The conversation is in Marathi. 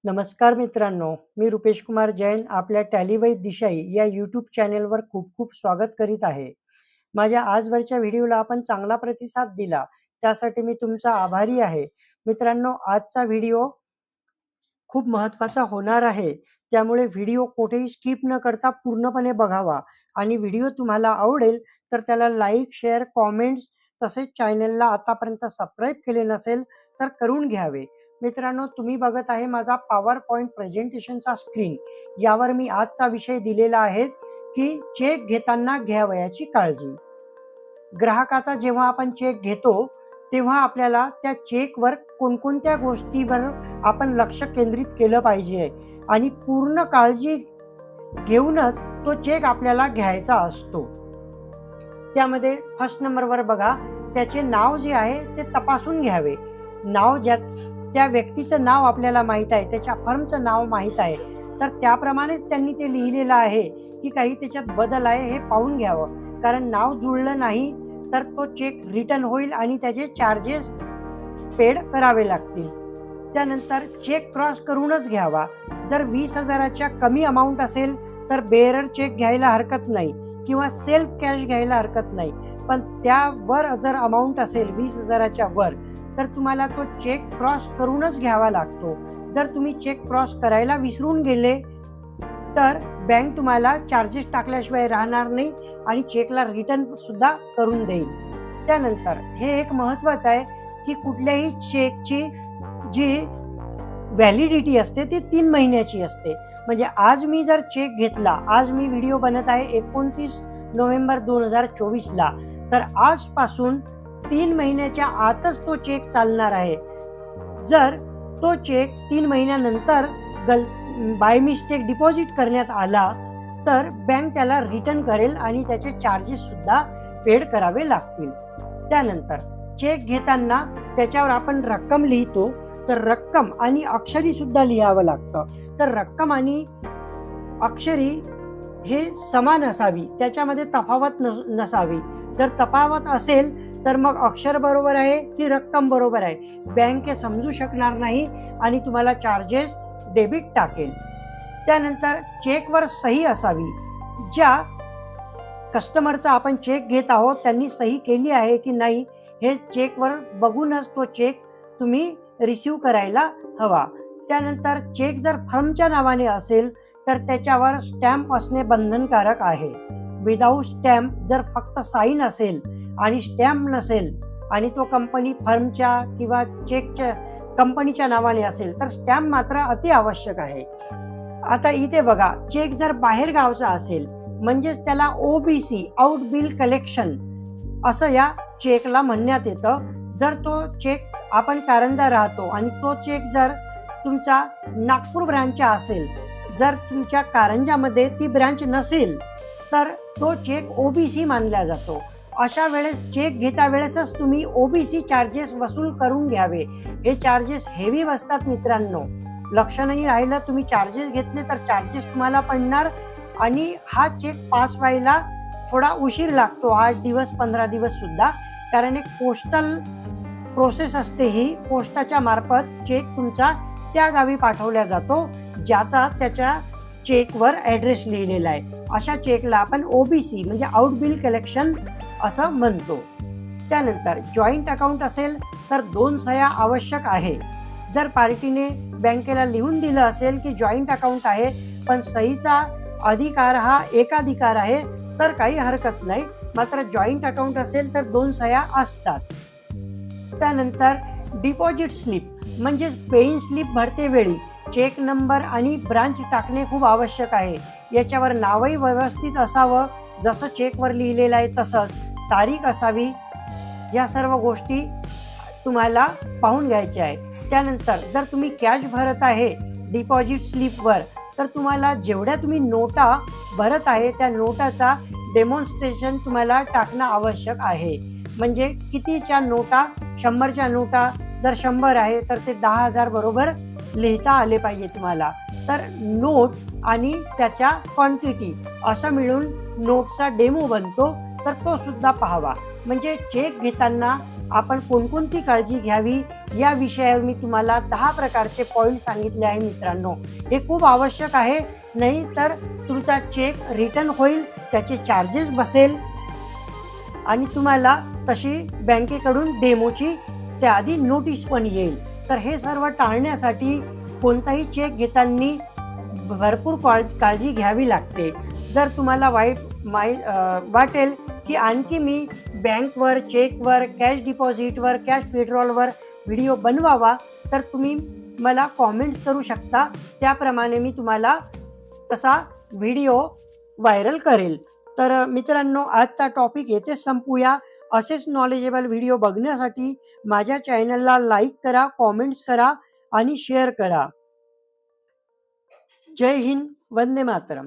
नमस्कार मित्रांनो, मी रुपेश कुमार जैन आपल्या टॅलीवैद दिशाई या यूट्यूब चॅनेलवर खूप खूप स्वागत करीत आहे. माझ्या आजवरच्या व्हिडिओला आपण चांगला प्रतिसाद दिला त्यासाठी मी तुमचा आभारी आहे. मित्रांनो, आजचा व्हिडिओ खूप महत्त्वाचा होणार आहे, त्यामुळे व्हिडिओ कुठेही स्किप न करता पूर्णपणे बघावा आणि व्हिडिओ तुम्हाला आवडेल तर त्याला लाईक, शेअर, कमेंट्स तसेच चॅनलला आतापर्यंत सबस्क्राईब केले नसेल तर करून घ्यावे. मित्रांनो, तुम्ही बघत आहे माझा पॉवर पॉइंट प्रेझेंटेशनचा स्क्रीन. यावर मी आजचा विषय दिलेला आहे की चेक घेताना घ्यावयाची काळजी. ग्राहकाचा जेव्हा आपण चेक घेतो तेव्हा आपल्याला त्या चेकवर कोणकोणत्या गोष्टीवर आपण लक्ष केंद्रित केलं पाहिजे आणि पूर्ण काळजी घेऊनच तो चेक आपल्याला घ्यायचा असतो. त्यामध्ये फर्स्ट नंबरवर बघा, त्याचे नाव जे आहे ते तपासून घ्यावे. नाव त्या व्यक्तीचं नाव आपल्याला माहीत आहे, त्याच्या फर्मचं नाव माहीत आहे, तर त्याप्रमाणेच त्यांनी ते लिहिलेलं आहे की काही त्याच्यात बदल आहे हे पाहून घ्यावं. कारण नाव जुळलं नाही तर तो चेक रिटर्न होईल आणि त्याचे चार्जेस पेड करावे लागतील. त्यानंतर चेक क्रॉस करूनच घ्यावा. जर 20,000च्या कमी अमाऊंट असेल तर बेअरर चेक घ्यायला हरकत नाही किंवा सेल्फ कॅश घ्यायला हरकत नाही. पण त्यावर जर अमाऊंट असेल 20,000च्या वर तर तुम्हाला तो चेक क्रॉस करूनच घ्यावा लागतो. जर तुम्ही चेक क्रॉस करायला विसरून गेले तर बँक तुम्हाला चार्जेस टाकल्याशिवाय राहणार नाही आणि चेकला रिटर्न सुद्धा करून देईल. त्यानंतर हे एक महत्त्वाचं आहे की कुठल्याही चेकची जी व्हॅलिडिटी असते ती 3 महिन्याची असते. म्हणजे आज मी जर चेक घेतला, आज मी व्हिडिओ बनत आहे 29 नोव्हेंबर 2024ला, तर आजपासून 3 महिन्याच्या आतच तो चेक चालणार आहे. जर तो चेक 3 महिन्यानंतर बाय मिस्टेक डिपॉझिट करण्यात आला तर बँक त्याला रिटर्न करेल आणि त्याचे चार्जेस सुद्धा पेड करावे लागतील. त्यानंतर चेक घेताना त्याच्यावर आपण रक्कम लिहितो तर रक्कम आणि अक्षरी सुद्धा लिहावं लागतं. तर रक्कम आणि अक्षरी हे समान असावी, त्याच्यामध्ये तफावत नसावी. जर तफावत असेल तर मग अक्षर बरोबर आहे की रक्कम बरोबर आहे बँक हे समजू शकणार नाही आणि तुम्हाला चार्जेस डेबिट टाकेल. त्यानंतर चेकवर सही असावी. ज्या कस्टमरचा आपण चेक घेत आहोत त्यांनी सही केली आहे की नाही हे चेकवर बघूनच तो चेक तुम्ही रिसीव करायला हवा. त्यानंतर चेक जर फर्मच्या नावाने असेल तर त्याच्यावर स्टॅम्प असणे बंधनकारक आहे. विदाऊट स्टॅम्प जर फक्त साईन असेल आणि स्टॅम्प नसेल आणि तो कंपनी फर्मच्या किंवा चेकच्या कंपनीच्या नावाने असेल तर स्टॅम्प मात्र अति आवश्यक आहे. आता इथे बघा, चेक जर बाहेर गावचा असेल म्हणजेच त्याला OBC आउट बिल कलेक्शन असं या चेकला म्हणण्यात येतं. जर तो चेक आपण कारंजा राहतो आणि तो चेक जर तुमचा नागपूर ब्रांचचा असेल, जर तुमच्या कारंजामध्ये ती ब्रांच नसेल तर तो चेक OBC मानला जातो. अशा वेळेस चेक घेता वेळेसच तुम्ही OBC चार्जेस वसूल करून घ्यावे. हे चार्जेस हेवी बसतात मित्रांनो. लक्ष नाही राहिलं, तुम्ही चार्जेस घेतले तर चार्जेस तुम्हाला पडणार आणि हा चेक पास व्हायला थोडा उशीर लागतो, 8 दिवस 15 दिवस सुद्धा. कारण एक पोस्टल प्रोसेस असते, ही पोस्टाच्या मार्फत चेक तुमचा त्या गावी पाठवला जातो ज्याचा त्याच्या चेकवर ॲड्रेस लिहिलेला आहे. अशा चेकला आपण OBC म्हणजे आउट बिल कलेक्शन असं म्हणतो. त्यानंतर जॉईंट अकाउंट असेल तर 2 सह्या आवश्यक आहे. जर पार्टीने बँकेला लिहून दिलं असेल की जॉईंट अकाउंट आहे पण सहीचा अधिकार हा एकाधिकार आहे तर काही हरकत नाही. मात्र जॉईंट अकाउंट असेल तर 2 सह्या असतात. त्यानंतर डिपॉझिट स्लिप म्हणजे पेइंग स्लिप भरते वेळी चेक नंबर आणि ब्रांच टाकणे खूप आवश्यक आहे. याच्यावर नावही व्यवस्थित असावं, जसं चेकवर लिहिलेलं आहे तसंच तारीख असावी. या सर्व गोष्टी तुम्हाला पाहून घ्यायच्या आहे. त्यानंतर जर तुम्ही कॅश भरत आहे डिपॉझिट स्लिपवर तर तुम्हाला जेवढ्या तुम्ही नोटा भरत आहे त्या नोटाचा डेमॉन्स्ट्रेशन तुम्हाला टाकणं आवश्यक आहे. म्हणजे कितीच्या नोटा, 100च्या नोटा जर 100 आहे तर ते 10,000 बरोबर लिहिता आले पाहिजे तुम्हाला. तर नोट आणि त्याच्या क्वांटिटी असं मिळून नोटचा डेमो बनतो तर तो सुद्धा पाहावा. म्हणजे चेक घेताना आपण कोणकोणती काळजी घ्यावी या विषयावर मी तुम्हाला 10 प्रकारचे पॉइंट सांगितले आहे मित्रांनो. हे खूप आवश्यक आहे, नाही तर तुमचा चेक रिटर्न होईल, त्याचे चार्जेस बसेल आणि तुम्हाला तशी बँकेकडून डेमोची त्याआधी नोटीस पण येईल. तर हे सर्व टाळण्यासाठी कोणताही चेक घेताना भरपूर काळजी घ्यावी लागते. जर तुम्हाला वाटेल की आणखी मी बँकवर, चेकवर, कॅश डिपॉझिटवर, कॅश विड्रॉलवर व्हिडिओ बनवावा, तर तुम्ही मला कॉमेंट्स करू शकता. त्याप्रमाणे मी तुम्हाला तसा व्हिडिओ व्हायरल करेल. तर मित्रांनो, आजचा टॉपिक येथेच संपूया. असेच नॉलेजेबल व्हिडिओ बघण्यासाठी माझ्या चॅनलला लाईक करा, कॉमेंट्स करा आणि शेअर करा. जय हिंद, वंदे मातरम.